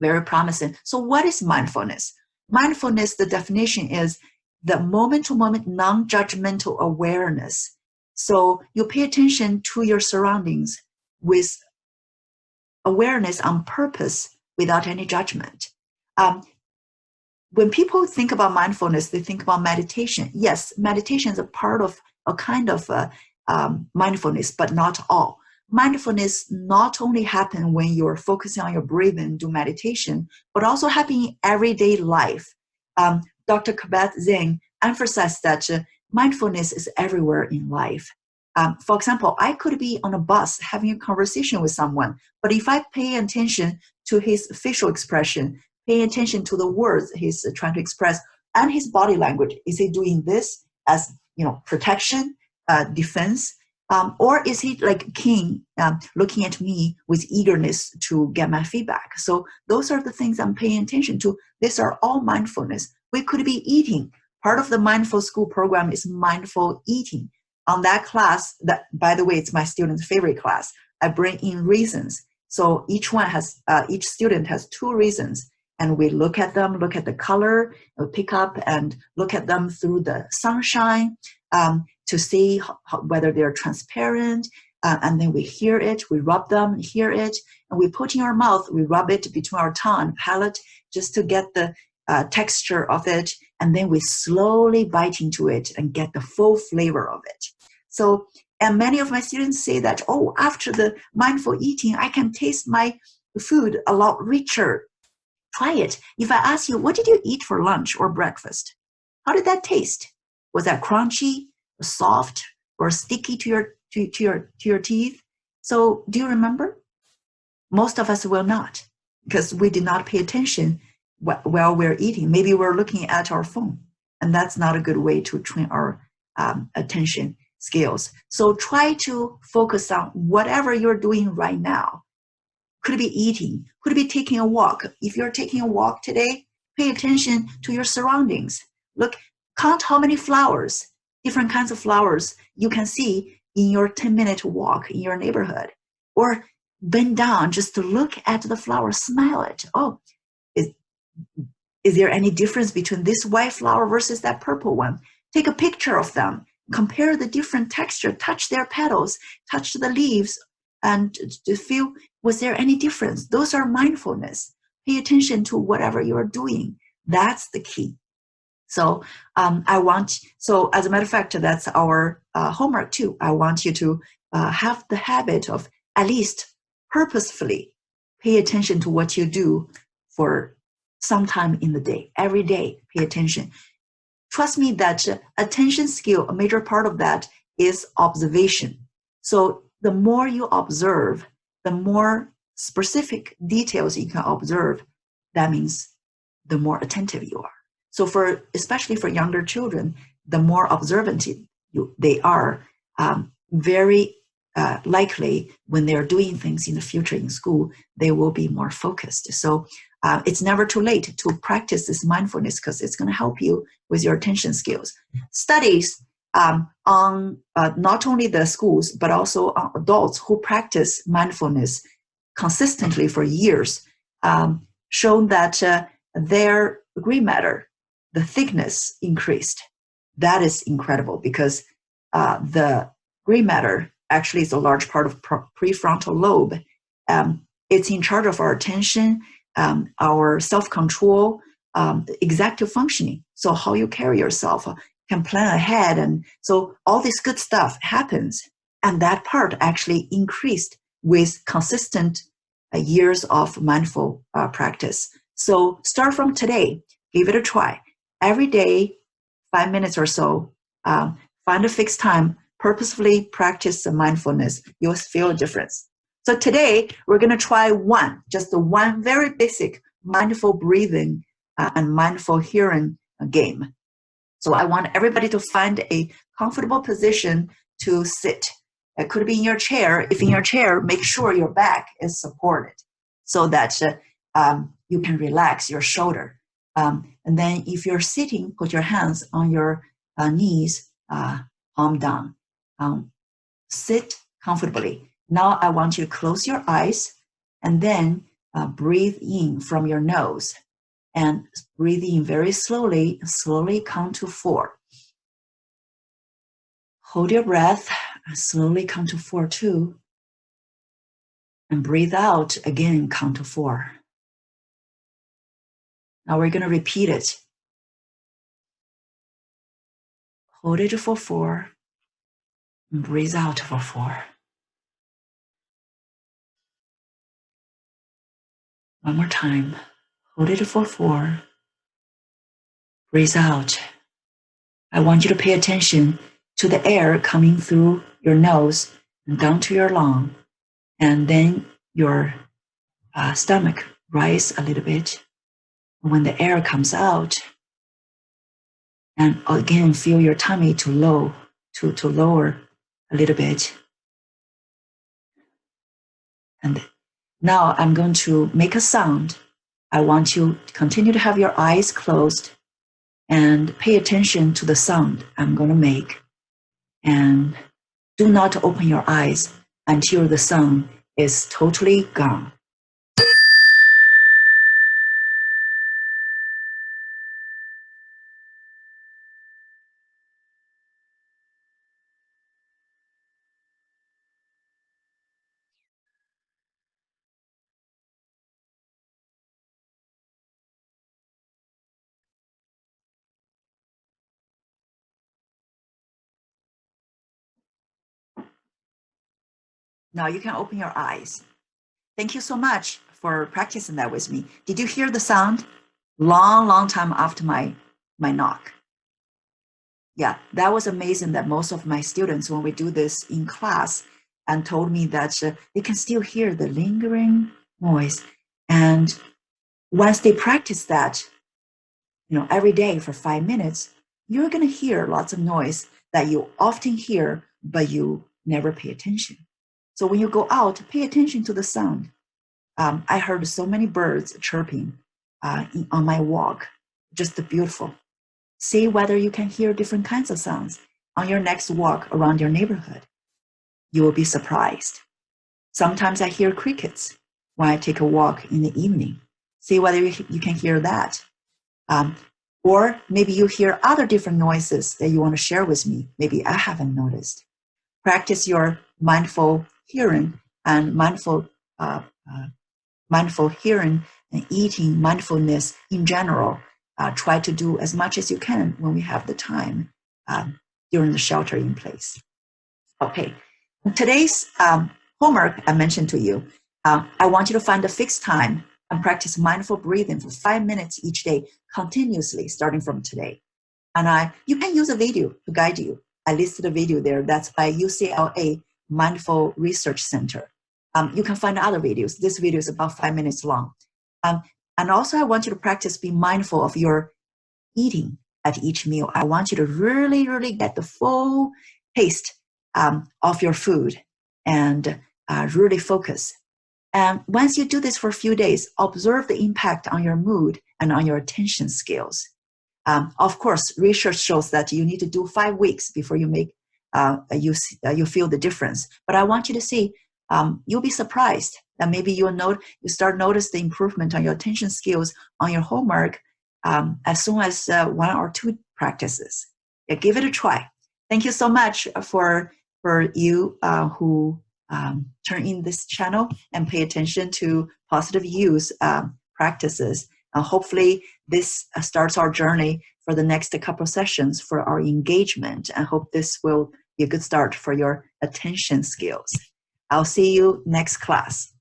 Very promising. So what is mindfulness? Mindfulness, the definition is the moment-to-moment non-judgmental awareness. So you pay attention to your surroundings with awareness on purpose without any judgment. When people think about mindfulness, they think about meditation. Yes, meditation is a part of a kind of mindfulness, but not all. Mindfulness not only happen when you're focusing on your breathing and do meditation, but also happen in everyday life. Dr. Kabat-Zinn emphasized that mindfulness is everywhere in life. For example, I could be on a bus having a conversation with someone, but if I pay attention to his facial expression, pay attention to the words he's trying to express, and his body language, is he doing this as protection, defense, or is he like keen, looking at me with eagerness to get my feedback? So those are the things I'm paying attention to. These are all mindfulness. We could be eating. Part of the Mindful School program is mindful eating. On that class, that, by the way, it's my student's favorite class, I bring in reasons. So each student has 2 reasons, and we look at them, look at the color, pick up and look at them through the sunshine to see whether they're transparent, and then we hear it, we rub them, hear it, and we put in our mouth, we rub it between our tongue and palate just to get the texture of it, and then we slowly bite into it and get the full flavor of it. So, and many of my students say that, oh, after the mindful eating, I can taste my food a lot richer. Try it. If I ask you, what did you eat for lunch or breakfast? How did that taste? Was that crunchy, or soft, or sticky to your teeth? So, do you remember? Most of us will not, because we did not pay attention while we're eating. Maybe we're looking at our phone, and that's not a good way to train our attention skills. So try to focus on whatever you're doing right now. Could it be eating? Could it be taking a walk? If you're taking a walk today, pay attention to your surroundings. Look, count how many flowers, different kinds of flowers you can see in your 10-minute walk in your neighborhood. Or bend down just to look at the flower, smell it. Oh, is there any difference between this white flower versus that purple one? Take a picture of them. Compare the different texture, touch their petals, touch the leaves, and to feel, was there any difference? Those are mindfulness. Pay attention to whatever you're doing. That's the key. So so as a matter of fact, that's our homework too. I want you to have the habit of at least purposefully pay attention to what you do for some time in the day. Every day, pay attention. Trust me that attention skill, a major part of that is observation. So the more you observe, the more specific details you can observe, that means the more attentive you are. So especially for younger children, the more observant they are, very likely when they're doing things in the future in school, they will be more focused. So it's never too late to practice this mindfulness, because it's going to help you with your attention skills. Studies on not only the schools, but also on adults who practice mindfulness consistently for years, shown that their gray matter, the thickness increased. That is incredible, because the gray matter actually is a large part of prefrontal lobe. It's in charge of our attention, our self-control, executive functioning. So how you carry yourself, can plan ahead. And so all this good stuff happens. And that part actually increased with consistent years of mindful practice. So start from today, give it a try. Every day, 5 minutes or so, find a fixed time, purposefully practice the mindfulness. You'll feel a difference. So today, we're going to try just one very basic mindful breathing and mindful hearing game. So I want everybody to find a comfortable position to sit. It could be in your chair. If in your chair, make sure your back is supported so that you can relax your shoulder. And then if you're sitting, put your hands on your knees, palm down. Sit comfortably. Now I want you to close your eyes, and then breathe in from your nose and breathe in very slowly. Slowly count to 4. Hold your breath. Slowly count to 4 too. And breathe out again, count to 4. Now we're going to repeat it. Hold it for 4. And breathe out for 4. One more time. Hold it for 4. Breathe out. I want you to pay attention to the air coming through your nose and down to your lung. And then your stomach rise a little bit. When the air comes out, and again, feel your tummy to lower a little bit. And now I'm going to make a sound. I want you to continue to have your eyes closed and pay attention to the sound I'm going to make. And do not open your eyes until the sound is totally gone. Now you can open your eyes. Thank you so much for practicing that with me. Did you hear the sound? Long time after my knock. Yeah, that was amazing that most of my students, when we do this in class, and told me that they can still hear the lingering noise. And once they practice that, every day for 5 minutes, you're going to hear lots of noise that you often hear, but you never pay attention. So when you go out, pay attention to the sound. I heard so many birds chirping on my walk, just beautiful. See whether you can hear different kinds of sounds on your next walk around your neighborhood. You will be surprised. Sometimes I hear crickets when I take a walk in the evening. See whether you can hear that. Or maybe you hear other different noises that you want to share with me. Maybe I haven't noticed. Practice your mindful hearing and mindful hearing and eating mindfulness in general. Try to do as much as you can when we have the time during the shelter in place. Okay, today's homework I mentioned to you, I want you to find a fixed time and practice mindful breathing for 5 minutes each day continuously starting from today. And you can use a video to guide you. I listed a video there that's by UCLA Mindful Research Center. You can find other videos. This video is about 5 minutes long. And also I want you to practice being mindful of your eating at each meal. I want you to really get the full taste of your food and really focus. And once you do this for a few days, observe the impact on your mood and on your attention skills. Of course, research shows that you need to do 5 weeks before you make you feel the difference. But I want you to see, you'll be surprised that maybe you start notice the improvement on your attention skills on your homework as soon as 1 or 2 practices. Yeah, give it a try. Thank you so much for you who turn in this channel and pay attention to positive use practices. Hopefully this starts our journey for the next couple of sessions for our engagement. I hope this will be a good start for your attention skills. I'll see you next class.